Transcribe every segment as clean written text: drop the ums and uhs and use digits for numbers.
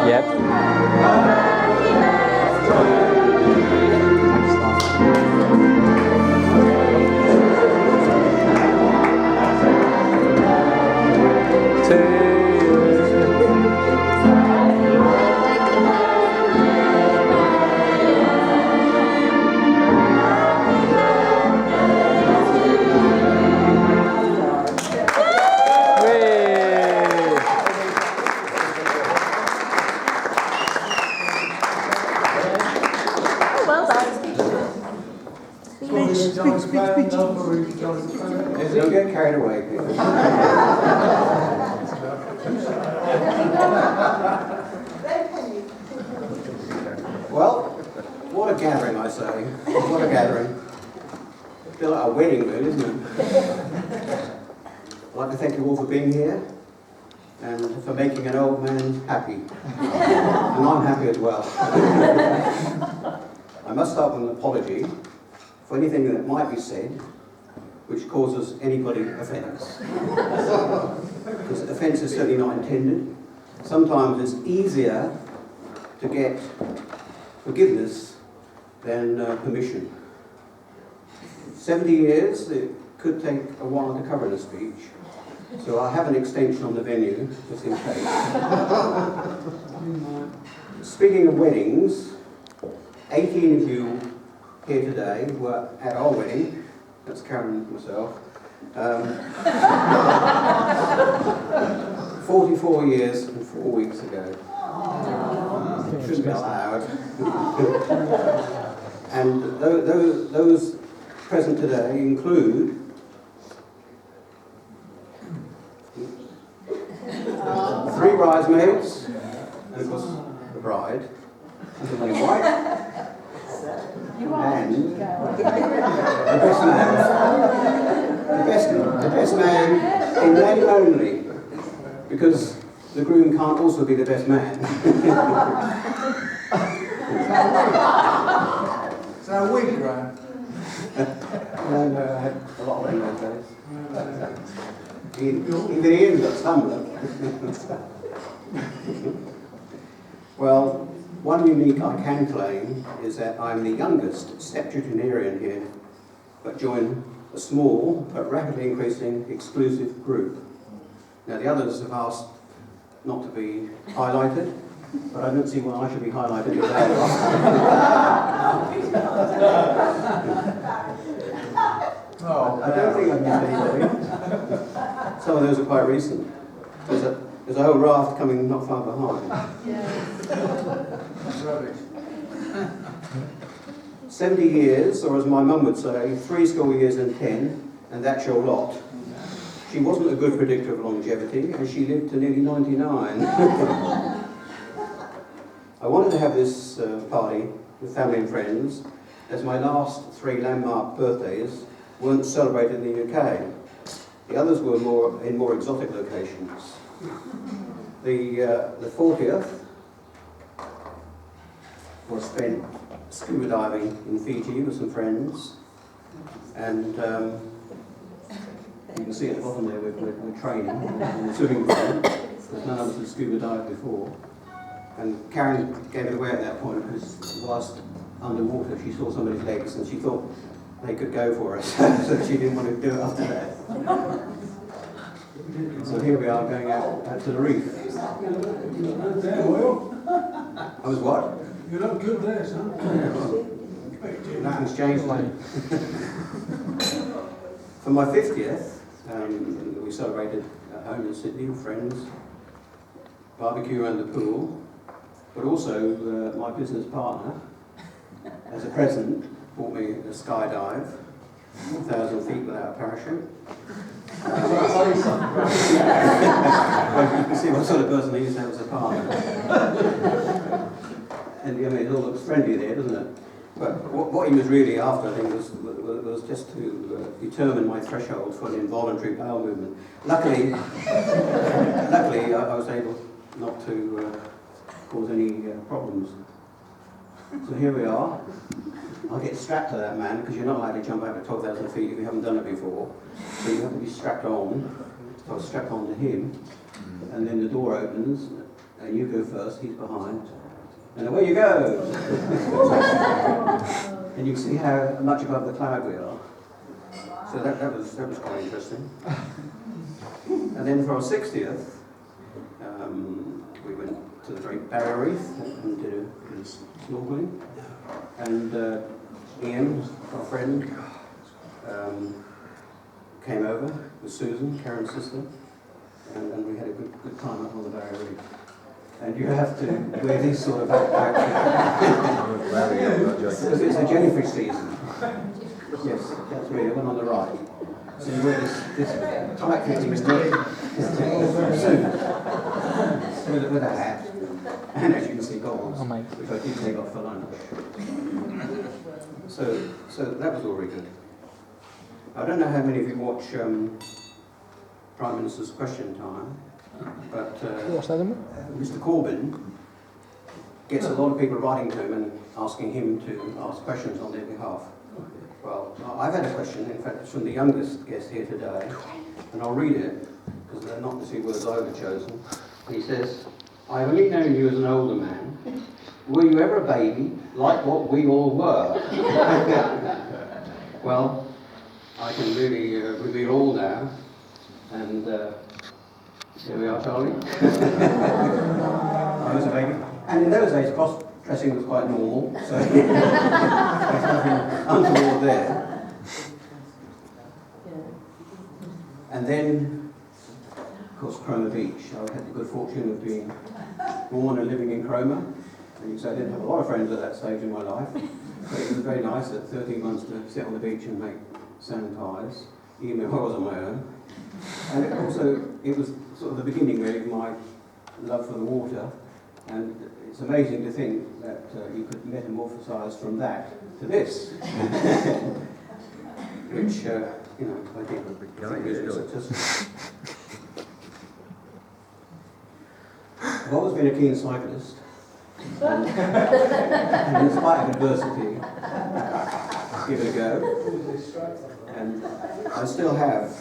Yep. Well done. Don't get carried away, people. Well, what a gathering, I say. What a gathering. I feel like a wedding mood, isn't it? I'd like to thank you all for being here and for making an old man happy. And I'm happy as well. I must start with an apology for anything that might be said which causes anybody offence. Because offence is certainly not intended. Sometimes it's easier to get forgiveness than permission. 70 years, it could take a while to cover in a speech, so I have an extension on the venue, just in case. Speaking of weddings, 18 of you here today were at our wedding. That's Karen and myself. 44 years and 4 weeks ago. Shouldn't be allowed. And those present today include three bridesmaids, and of course the bride, and the white. And the best man in name only, because the groom can't also be the best man. Is that a wig, Graham? No, I had a lot of them those days. Even Ian's got some of them. Well, one unique I can claim is that I'm the youngest septuagenarian here, but join a small but rapidly increasing exclusive group. Now the others have asked not to be highlighted, but I don't see why I should be highlighted if they are. I don't think I've missed anybody. Some of those are quite recent. There's a whole raft coming not far behind. 70 years, or as my mum would say, 3 school years and 10, and that's your lot. She wasn't a good predictor of longevity, and she lived to nearly 99. I wanted to have this party with family and friends, as my last 3 landmark birthdays weren't celebrated in the UK. The others were in more exotic locations. The 40th was spent scuba diving in Fiji with some friends, and you can see at the bottom there we're training in the swimming pool, because none of us had scuba dived before. And Karen gave it away at that point because whilst underwater she saw somebody's legs and she thought they could go for us, so she didn't want to do it after that. So here we are going out to the reef. Good there, Will. I was what? You look good there, son. Nothing's changed. For my 50th, we celebrated at home in Sydney with friends, barbecue around the pool, but also my business partner, as a present, bought me a skydive, 1,000 feet without a parachute. Well, you can see what sort of person he is now as a partner. And I mean, it all looks friendly there, doesn't it? But what he was really after, I think, was just to determine my threshold for an involuntary bowel movement. Luckily, I was able not to cause any problems. So here we are. I'll get strapped to that man, because you're not allowed to jump over 12,000 feet if you haven't done it before. So you have to be strapped on. So I was strapped on to him, and then the door opens, And you go first, he's behind. And away you go! And you can see how much above the cloud we are. So that was quite interesting. And then for our 60th, we went to the Great Barrier Reef and did a snorkeling. And Ian, our friend, came over with Susan, Karen's sister, and we had a good time up on the Barrier Reef. And you have to wear this sort of backpack because it's a jellyfish season. Yes, that's me, the one on the right. So you wear this tight-fitting suit with a hat, and as you can see, goggles, which I did take off for lunch. So that was all very good. I don't know how many of you watch Prime Minister's Question Time, but Mr. Corbyn gets a lot of people writing to him and asking him to ask questions on their behalf. Well, I've had a question, in fact, it's from the youngest guest here today, and I'll read it, because they're not the two words I've chosen. He says, "I've only known you as an older man. Were you ever a baby, like what we all were?" Well, I can really reveal all now, and here we are, Charlie. I was a baby. And in those days, cross-dressing was quite normal, so there's nothing untoward there. And then, of course, Cromer Beach. I had the good fortune of being born and living in Cromer, and you say I didn't have a lot of friends at that stage in my life, but it was very nice at 13 months to sit on the beach and make sand pies, even if I was on my own. And it was sort of the beginning, really, of my love for the water. And it's amazing to think that you could metamorphosize from that to this, which, I think is successful. I've always been a keen cyclist, and in spite of adversity, give it a go. And I still have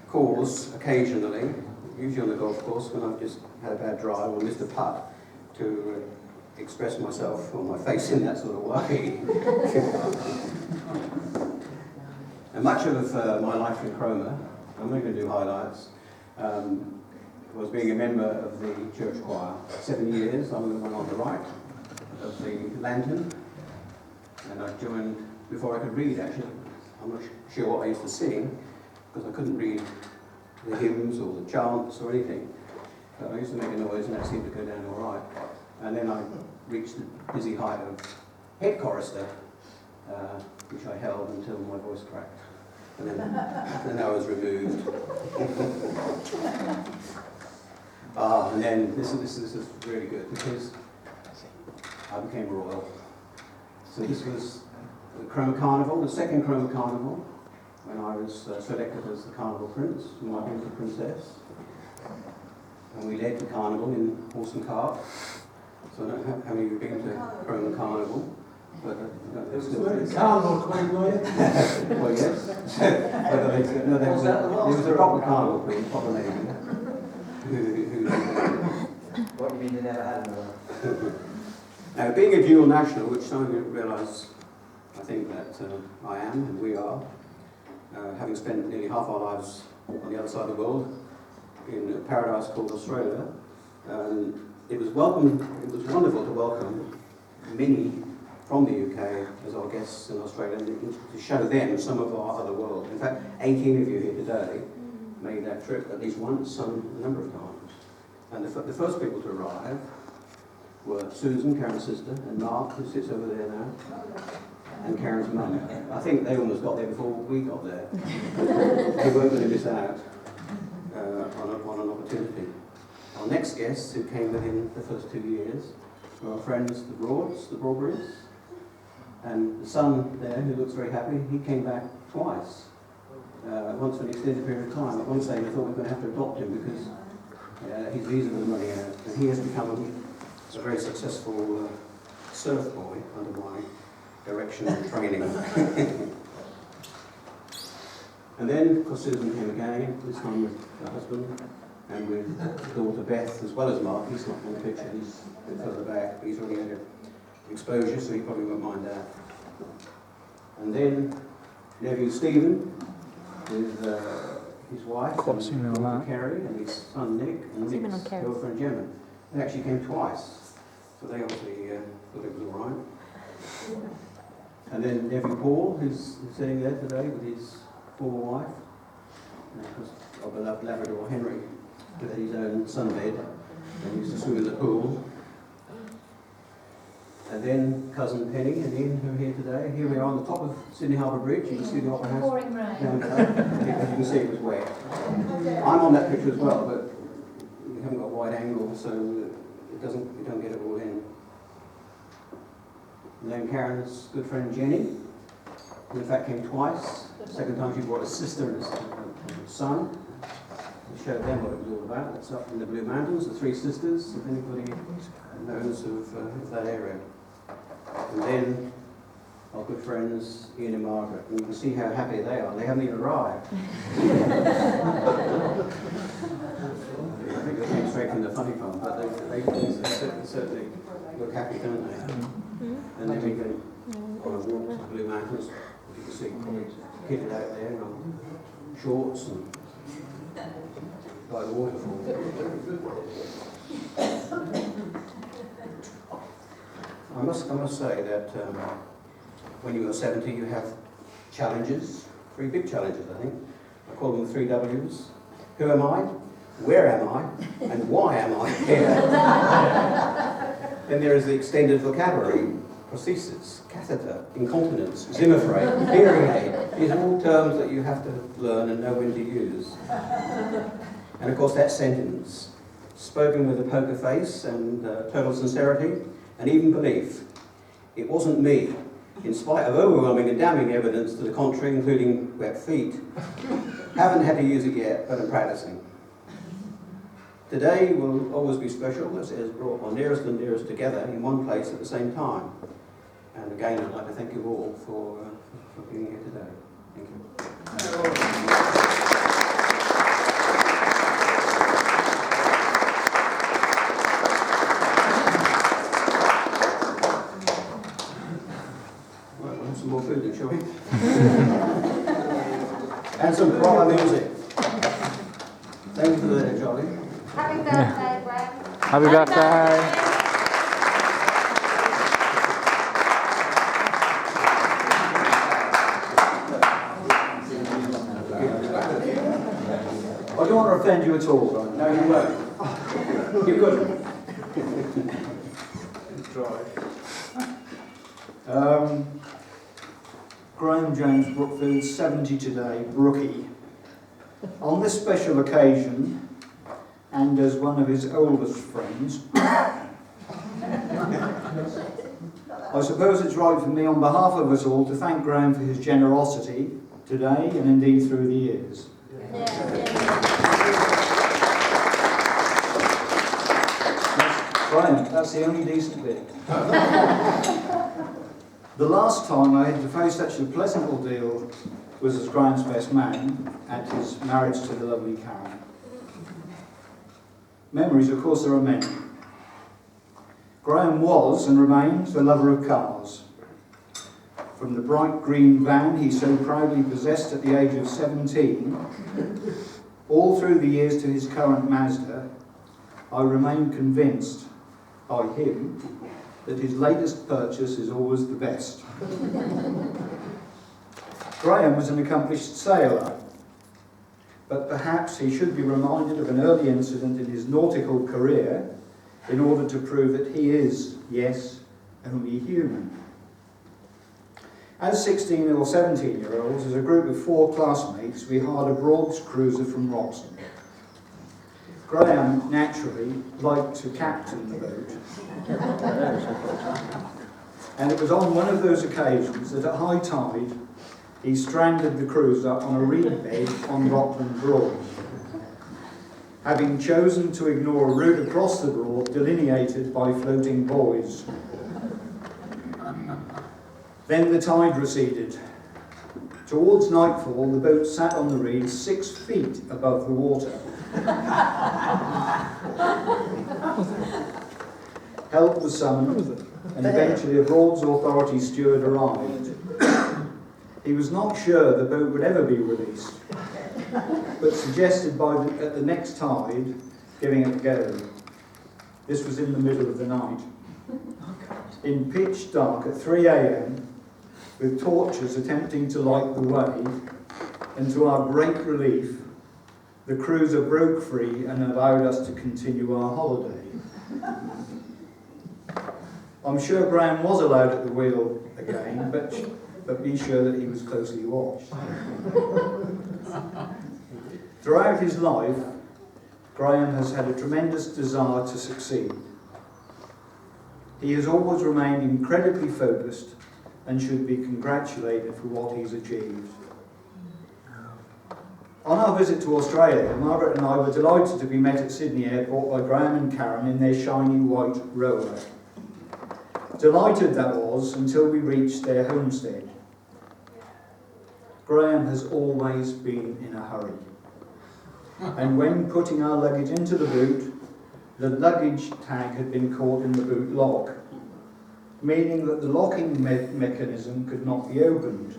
calls occasionally, usually on the golf course when I've just had a bad drive or missed a putt, to express myself or my face in that sort of way. And much of my life in Cromer, I'm only going to do highlights, was being a member of the church choir. 7 years, I'm the one on the right of the lantern, and I joined before I could read, actually. I'm not sure what I used to sing, because I couldn't read the hymns or the chants or anything. But I used to make a noise and that seemed to go down all right. And then I reached the dizzy height of head chorister, which I held until my voice cracked. And then I was removed. And then this is really good, because I became royal. So this was the Cromer Carnival, the second Cromer Carnival, when I was selected as the Carnival Prince, my beautiful princess. And we led the carnival in horse and cart. So I don't know how many of you have been to Cromer Carnival, but Carnival Queen, were you? well, yes. There was a proper Carnival Queen, proper lady, who What you mean you never had another? Now, being a dual national, which some of you realise, I think that I am, and we are, having spent nearly half our lives on the other side of the world, in a paradise called Australia, it was wonderful to welcome many from the UK as our guests in Australia, and to show them some of our other world. In fact, 18 of you here today made that trip at least once, a number of times. And the first people to arrive were Susan, Karen's sister, and Mark, who sits over there now, and Karen's mum. I think they almost got there before we got there. They weren't going to miss out on an opportunity. Our next guests, who came within the first 2 years, were our friends, the Broadberries, and the son there, who looks very happy, he came back twice, once for an extended period of time. At one stage I thought we were going to have to adopt him because his visa was running out, and he has become a very successful surf boy under my direction and training. And then, of course, Susan came again, this time with her husband, and with daughter Beth as well as Mark. He's not on the picture, he's a bit further back, but he's already had exposure, so he probably won't mind that. And then nephew Stephen with his wife, Kerry, and his son Nick, and Nick's girlfriend Gemma. They actually came twice, so they obviously thought it was all right. And then nephew Paul, who's sitting there today with his former wife, and of course our beloved Labrador Henry, with his own sunbed, and used to swim in the pool. And then cousin Penny and Ian, who are here today. Here we are on the top of Sydney Harbour Bridge. You can see the Opera House. Pouring rain. Down below. As you can see, it was wet. I'm on that picture as well, but we haven't got a wide angle, so you don't get it all in. And then Karen's good friend Jenny, who in fact came twice. The second time she brought a sister and a son. We showed them what it was all about. It's up in the Blue Mountains, the Three Sisters, if anybody knows of that area. And then our good friends Ian and Margaret, and you can see how happy they are. They haven't even arrived. I think they came straight from the funny farm, but they certainly look happy, don't they? And then we go on a walk to the Blue Mountains. You can see probably kitted out there on shorts and by the waterfall. I must say that when you are 70, you have challenges, 3 big challenges, I think. I call them the 3 W's. Who am I? Where am I? And why am I here? Then there is the extended vocabulary: prosthesis, catheter, incontinence, Zimmer frame, hearing aid. These are all terms that you have to learn and know when to use. And of course that sentence, spoken with a poker face and total sincerity and even belief. It wasn't me, in spite of overwhelming and damning evidence to the contrary, including wet feet. Haven't had to use it yet, but I'm practicing. Today will always be special, as it has brought our nearest and dearest together in one place at the same time. And again, I'd like to thank you all for being here today. Thank you. Some more food then, shall we? And some proper music. Thank you for that, Charlie. Happy birthday, Graham. Happy birthday. I don't want to offend you at all, right? No, you won't. You couldn't. Graham James Brookfield, 70 today, Brookie. On this special occasion, and as one of his oldest friends, I suppose it's right for me, on behalf of us all, to thank Graham for his generosity today and indeed through the years. Graham, that's the only decent bit. The last time I had to face such a pleasant ordeal was as Graham's best man at his marriage to the lovely Karen. Memories, of course, there are many. Graham was and remains a lover of cars. From the bright green van he so proudly possessed at the age of 17, all through the years to his current Mazda, I remain convinced, by him, that his latest purchase is always the best. Graham was an accomplished sailor, but perhaps he should be reminded of an early incident in his nautical career in order to prove that he is, yes, only human. As 16 or 17-year-olds, as a group of 4 classmates, we hired a Broad's cruiser from Roxham. Graham, naturally, liked to captain the boat. And it was on one of those occasions that at high tide, he stranded the cruiser on a reed bed on Rockland Broad, having chosen to ignore a route across the Broad delineated by floating buoys. Then the tide receded. Towards nightfall, the boat sat on the reeds 6 feet above the water. Help was summoned, and eventually a Broads Authority steward arrived. He was not sure the boat would ever be released, but suggested at the next tide giving it a go. This was in the middle of the night. In pitch dark at 3 a.m, with torches attempting to light the way, and to our great relief, the cruiser broke free and allowed us to continue our holiday. I'm sure Graham was allowed at the wheel again, but be sure that he was closely watched. Throughout his life, Graham has had a tremendous desire to succeed. He has always remained incredibly focused and should be congratulated for what he's achieved. On our visit to Australia, Margaret and I were delighted to be met at Sydney Airport by Graham and Karen in their shiny white rover. Delighted that was until we reached their homestead. Graham has always been in a hurry. And when putting our luggage into the boot, the luggage tag had been caught in the boot lock, meaning that the locking mechanism could not be opened.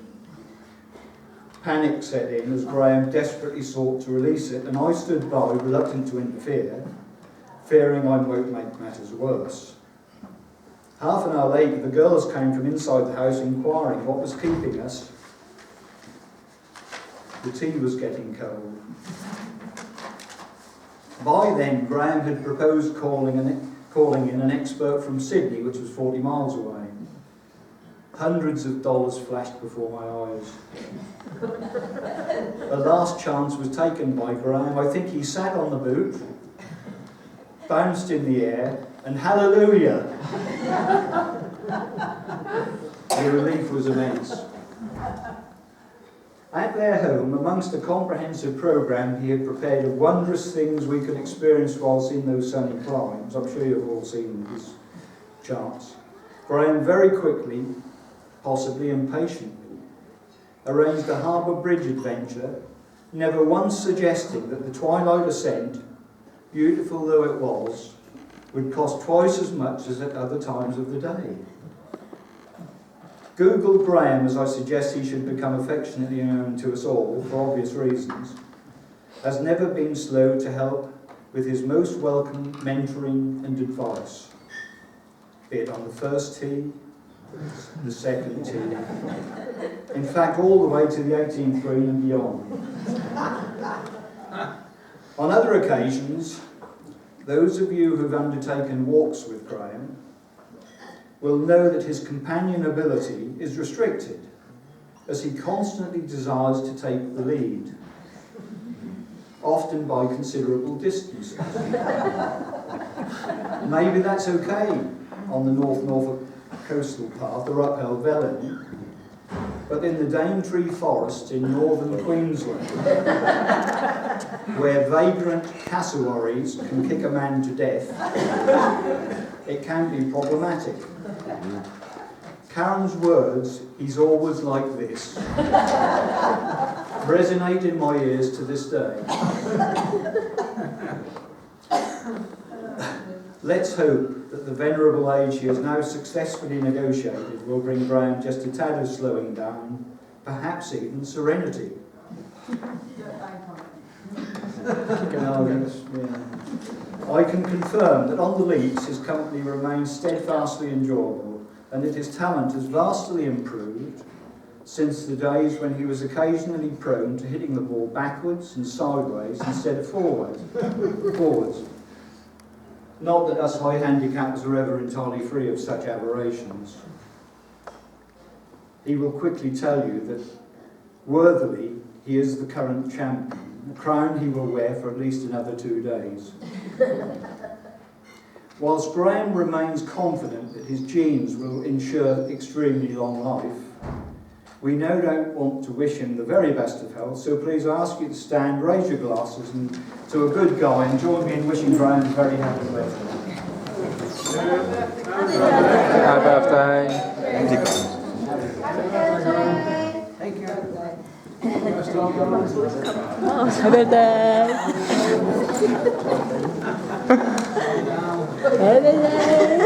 Panic set in as Graham desperately sought to release it, and I stood by, reluctant to interfere, fearing I might make matters worse. Half an hour later, the girls came from inside the house inquiring what was keeping us. The tea was getting cold. By then, Graham had proposed calling in an expert from Sydney, which was 40 miles away. Hundreds of dollars flashed before my eyes. A last chance was taken by Graham. I think he sat on the boot, bounced in the air, and hallelujah! The relief was immense. At their home, amongst a comprehensive programme, he had prepared of wondrous things we could experience whilst in those sunny climes. I'm sure you've all seen his charts. Graham very quickly, possibly impatiently, arranged a harbour bridge adventure, never once suggesting that the twilight ascent, beautiful though it was, would cost twice as much as at other times of the day. Google Graham, as I suggest he should become affectionately known to us all, for obvious reasons, has never been slow to help with his most welcome mentoring and advice, be it on the first tee, the second tee, in fact all the way to the 18th green and beyond. On other occasions, those of you who've undertaken walks with Graham will know that his companionability is restricted, as he constantly desires to take the lead, often by considerable distances. Maybe that's okay on the North Norfolk coastal path, the Ruphel Velen, but in the Daintree Forest in northern Queensland, where vagrant cassowaries can kick a man to death, it can be problematic. Karen's words, "he's always like this," resonate in my ears to this day. Let's hope that the venerable age he has now successfully negotiated will bring Graham just a tad of slowing down, perhaps even serenity. I can confirm that on the leads his company remains steadfastly enjoyable, and that his talent has vastly improved since the days when he was occasionally prone to hitting the ball backwards and sideways instead of forwards. Not that us high handicappers are ever entirely free of such aberrations. He will quickly tell you that worthily he is the current champion, a crown he will wear for at least another 2 days. Whilst Graham remains confident that his genes will ensure extremely long life, we no doubt want to wish him the very best of health, so please I ask you to stand, raise your glasses, and to a good guy, and join me in wishing Graham a very happy birthday. Happy birthday. Happy birthday. Thank you. Happy birthday. Happy birthday.